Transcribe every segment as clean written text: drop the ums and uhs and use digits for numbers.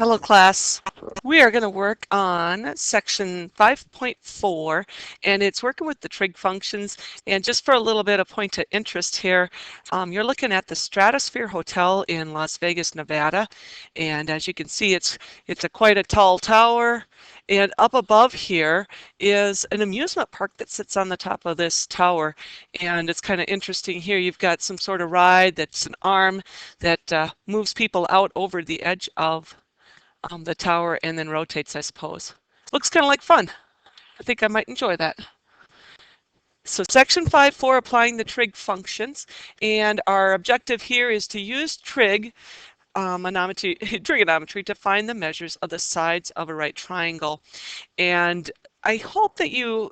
Hello class. We are going to work on section 5.4 and it's working with the trig functions. And just for a little bit of point of interest here, you're looking at the Stratosphere Hotel in Las Vegas, Nevada. And as you can see, it's quite a tall tower. And up above here is an amusement park that sits on the top of this tower. And it's kind of interesting here. You've got some sort of ride that's an arm that moves people out over the edge of the tower and then rotates, I suppose. Looks kind of like fun. I think I might enjoy that. So section 5.4, applying the trig functions. And our objective here is to use trigonometry to find the measures of the sides of a right triangle. And I hope that you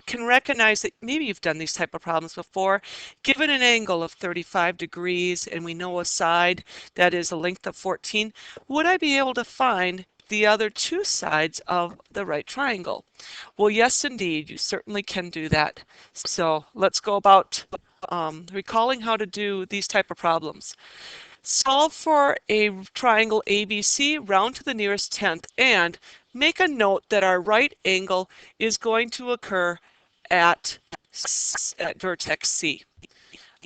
can recognize that maybe you've done these type of problems before. Given an angle of 35 degrees and we know a side that is a length of 14, would I be able to find the other two sides of the right triangle? Well, yes, indeed, you certainly can do that. So let's go about recalling how to do these type of problems. Solve for a triangle ABC, round to the nearest tenth, and make a note that our right angle is going to occur at vertex C.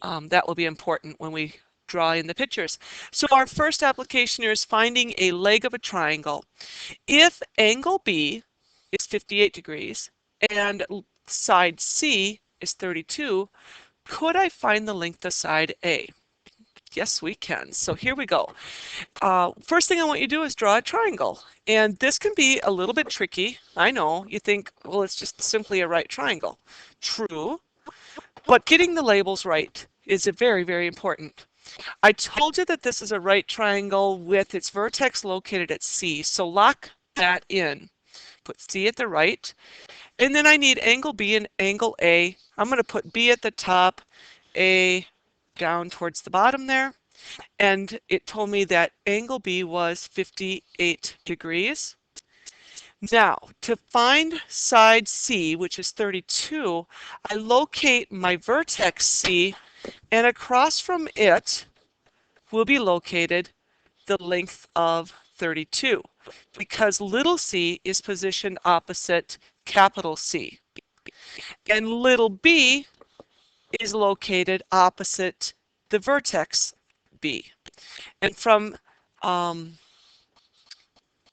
That will be important when we draw in the pictures. So our first application here is finding a leg of a triangle. If angle B is 58 degrees and side C is 32, could I find the length of side A? Yes, we can. So here we go. First thing I want you to do is draw a triangle. And this can be a little bit tricky. I know. You think, well, it's just simply a right triangle. True. But getting the labels right is very, very important. I told you that this is a right triangle with its vertex located at C. So lock that in. Put C at the right. And then I need angle B and angle A. I'm going to put B at the top, A down towards the bottom there, and it told me that angle B was 58 degrees. Now, to find side C, which is 32, I locate my vertex C, and across from it will be located the length of 32, because little c is positioned opposite capital C, and little b is located opposite the vertex B. And from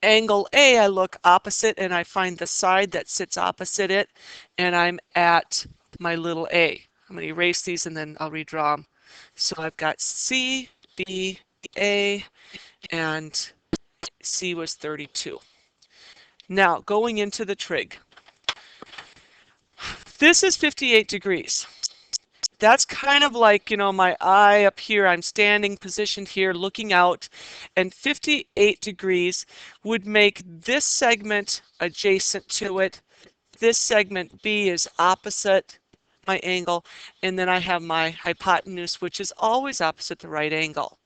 angle A, I look opposite and I find the side that sits opposite it, and I'm at my little a. I'm going to erase these and then I'll redraw them. So I've got C, B, A, and C was 32. Now, going into the trig. This is 58 degrees. That's kind of like, you know, my eye up here. I'm standing positioned here looking out, and 58 degrees would make this segment adjacent to it. This segment B is opposite my angle, and then I have my hypotenuse, which is always opposite the right angle.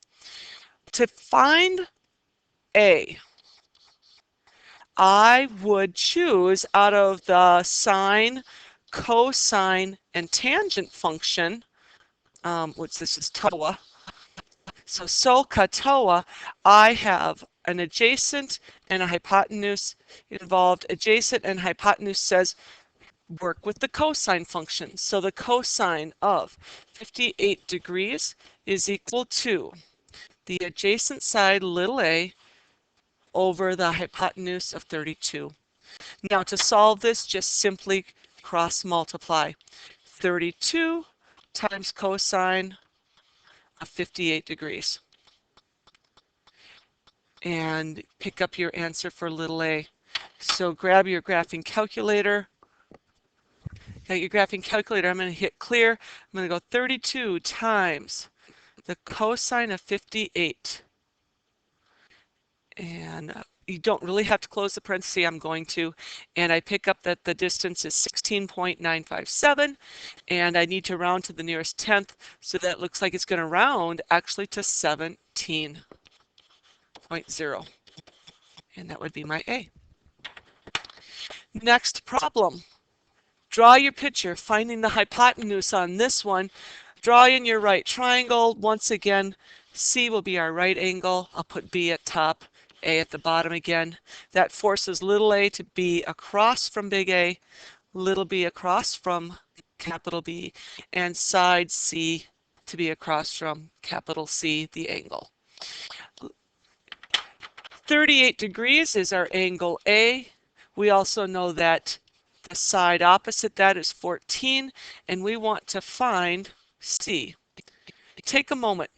To find A, I would choose out of the sine, cosine, and tangent function, which this is TOA. So TOA, I have an adjacent and a hypotenuse involved. Adjacent and hypotenuse says work with the cosine function. So the cosine of 58 degrees is equal to the adjacent side, little a, over the hypotenuse of 32. Now to solve this, just simply cross multiply. 32 times cosine of 58 degrees. And pick up your answer for little a. So grab your graphing calculator. Got your graphing calculator. I'm going to hit clear. I'm going to go 32 times the cosine of 58. And you don't really have to close the parenthesis. I'm going to. And I pick up that the distance is 16.957. And I need to round to the nearest tenth. So that looks like it's going to round actually to 17.0. And that would be my A. Next problem. Draw your picture, finding the hypotenuse on this one. Draw in your right triangle. Once again, C will be our right angle. I'll put B at top. A at the bottom again. That forces little a to be across from big A, little b across from capital B, and side C to be across from capital C, the angle. 38 degrees is our angle A. We also know that the side opposite that is 14, and we want to find C. Take a moment,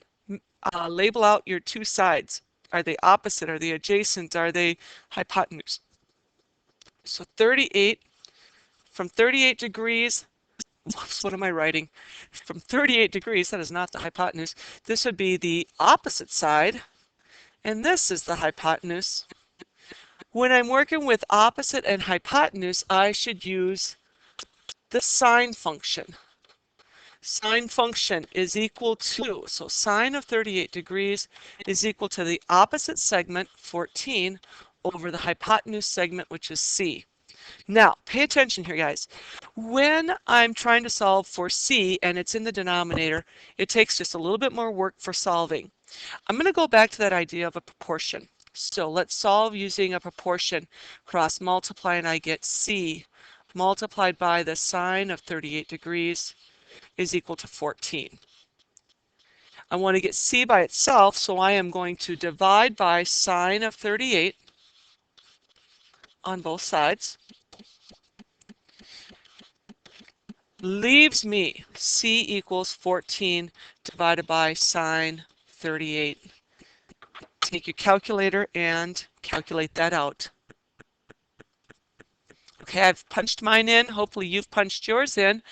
label out your two sides. Are they opposite? Are they adjacent? Are they hypotenuse? So 38, from 38 degrees, whoops, what am I writing? From 38 degrees, that is not the hypotenuse. This would be the opposite side, and this is the hypotenuse. When I'm working with opposite and hypotenuse, I should use the sine function. Sine function is equal to, so sine of 38 degrees is equal to the opposite segment, 14, over the hypotenuse segment, which is C. Now, pay attention here, guys. When I'm trying to solve for C and it's in the denominator, it takes just a little bit more work for solving. I'm going to go back to that idea of a proportion. So let's solve using a proportion. Cross multiply and I get C multiplied by the sine of 38 degrees is equal to 14. I want to get C by itself, so I am going to divide by sine of 38 on both sides. Leaves me C equals 14 divided by sine 38. Take your calculator and calculate that out. Okay, I've punched mine in. Hopefully you've punched yours in.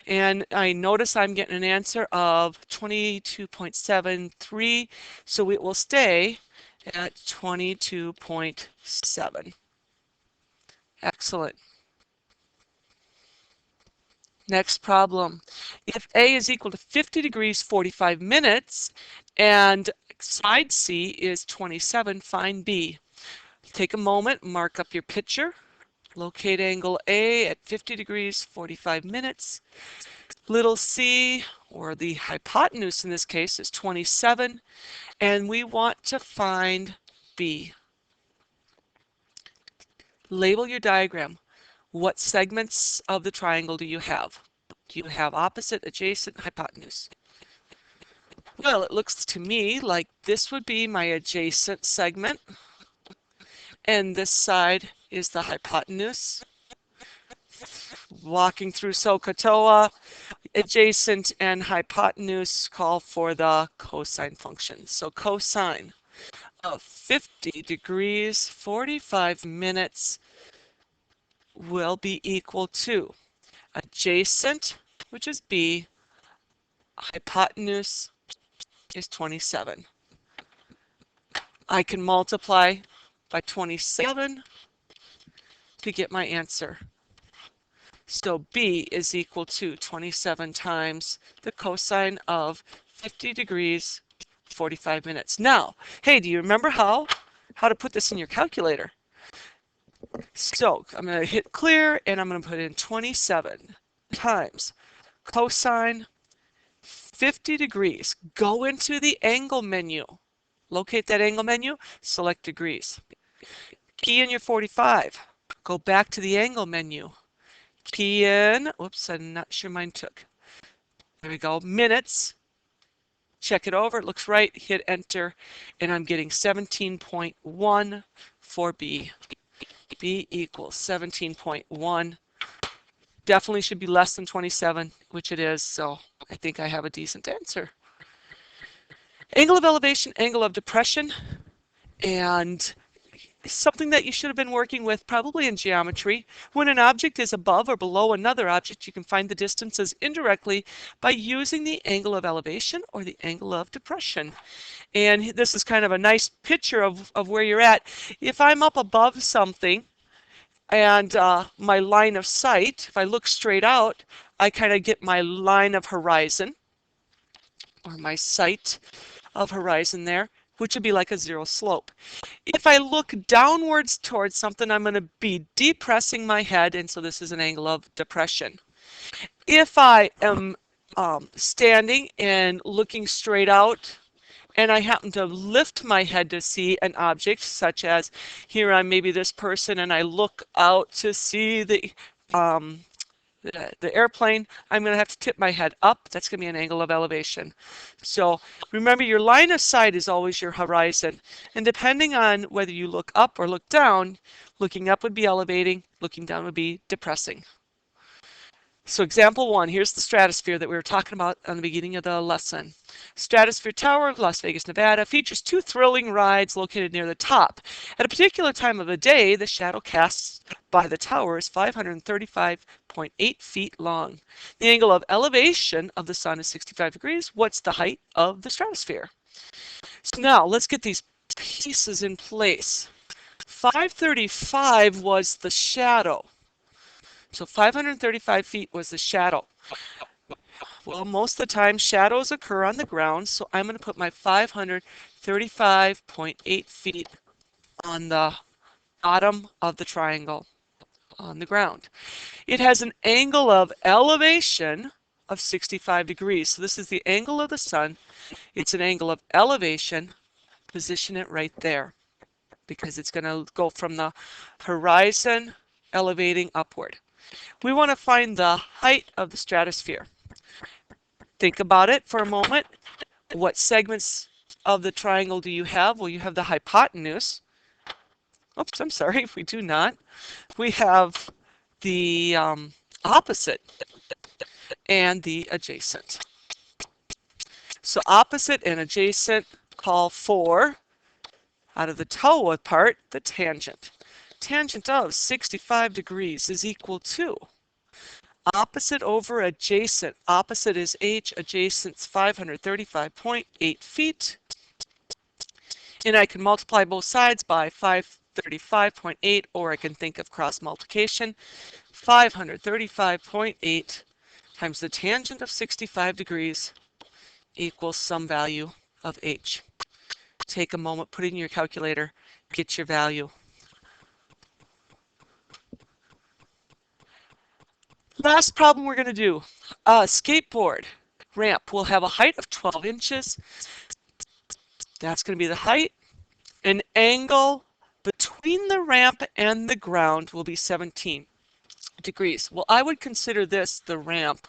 And I notice I'm getting an answer of 22.73. So it will stay at 22.7. Excellent. Next problem. If A is equal to 50 degrees 45 minutes and side C is 27, find B. Take a moment, mark up your picture. Locate angle A at 50 degrees 45 minutes. Little c, or the hypotenuse in this case, is 27, and we want to find B. Label your diagram. What segments of the triangle do you have? Do you have opposite, adjacent, hypotenuse? Well, it looks to me like this would be my adjacent segment, and this side is the hypotenuse. Walking through SOHCAHTOA, adjacent and hypotenuse call for the cosine function. So cosine of 50 degrees 45 minutes will be equal to adjacent, which is B, hypotenuse is 27. I can multiply by 27 to get my answer. So B is equal to 27 times the cosine of 50 degrees 45 minutes. Now, hey, do you remember how to put this in your calculator? So I'm going to hit clear and I'm going to put in 27 times cosine 50 degrees. Go into the angle menu. Locate that angle menu, select degrees. Key in your 45. Go back to the angle menu. Key in, whoops, I'm not sure mine took. There we go, minutes. Check it over, it looks right, hit enter, and I'm getting 17.1 for B. B equals 17.1. Definitely should be less than 27, which it is, so I think I have a decent answer. Angle of elevation, angle of depression, and something that you should have been working with probably in geometry. When an object is above or below another object, you can find the distances indirectly by using the angle of elevation or the angle of depression. And this is kind of a nice picture of where you're at. If I'm up above something and my line of sight, if I look straight out, I kind of get my line of horizon, or my sight of horizon there, which would be like a zero slope. If I look downwards towards something, I'm going to be depressing my head, and so this is an angle of depression. If I am standing and looking straight out and I happen to lift my head to see an object, such as here I'm maybe this person and I look out to see the airplane, I'm going to have to tip my head up. That's going to be an angle of elevation. So remember, your line of sight is always your horizon. And depending on whether you look up or look down, looking up would be elevating, looking down would be depressing. So example 1, here's the stratosphere that we were talking about on the beginning of the lesson. Stratosphere Tower, Las Vegas, Nevada, features 2 thrilling rides located near the top. At a particular time of the day, the shadow cast by the tower is 535.8 feet long. The angle of elevation of the sun is 65 degrees. What's the height of the stratosphere? So now let's get these pieces in place. 535 was the shadow. So 535 feet was the shadow. Well, most of the time shadows occur on the ground, so I'm going to put my 535.8 feet on the bottom of the triangle on the ground. It has an angle of elevation of 65 degrees. So this is the angle of the sun. It's an angle of elevation. Position it right there because it's going to go from the horizon elevating upward. We want to find the height of the stratosphere. Think about it for a moment. What segments of the triangle do you have? Well, you have the hypotenuse. Oops, I'm sorry, we do not. We have the opposite and the adjacent. So opposite and adjacent call for, out of the TOA part, the tangent. Tangent of 65 degrees is equal to opposite over adjacent. Opposite is h, adjacent's 535.8 feet. And I can multiply both sides by 535.8, or I can think of cross multiplication. 535.8 times the tangent of 65 degrees equals some value of h. Take a moment, put it in your calculator, get your value. Last problem we're going to do. A skateboard ramp will have a height of 12 inches. That's going to be the height. An angle between the ramp and the ground will be 17 degrees. Well, I would consider this the ramp.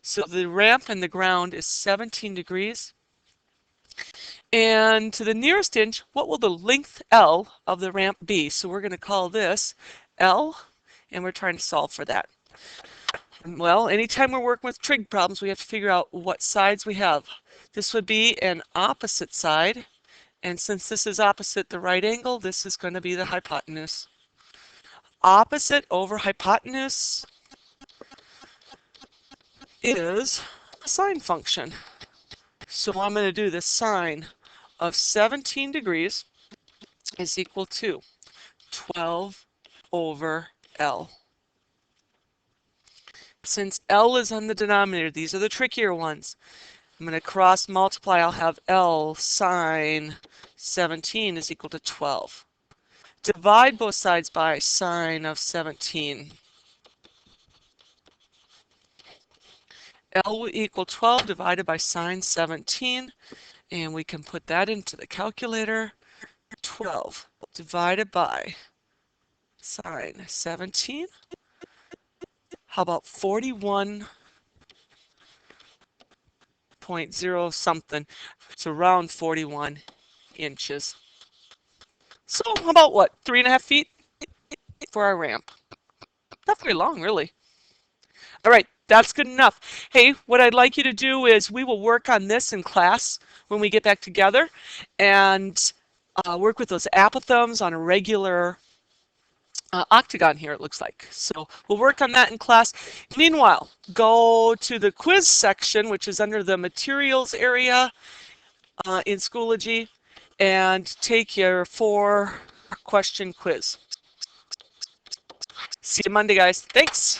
So the ramp and the ground is 17 degrees. And to the nearest inch, what will the length L of the ramp be? So we're going to call this L, and we're trying to solve for that. Well, anytime we're working with trig problems, we have to figure out what sides we have. This would be an opposite side, and since this is opposite the right angle, this is going to be the hypotenuse. Opposite over hypotenuse is a sine function. So I'm going to do the sine of 17 degrees is equal to 12 over L. Since L is on the denominator, these are the trickier ones. I'm going to cross multiply. I'll have L sine 17 is equal to 12. Divide both sides by sine of 17. L will equal 12 divided by sine 17. And we can put that into the calculator. 12 divided by sine 17. How about 41.0 something? It's around 41 inches. So how about what? 3.5 feet for our ramp. Not very long, really. All right, that's good enough. Hey, what I'd like you to do is we will work on this in class when we get back together and work with those apothems on a regular octagon here, it looks like. So we'll work on that in class. Meanwhile, go to the quiz section, which is under the materials area in Schoology, and take your 4-question quiz. See you Monday, guys. Thanks.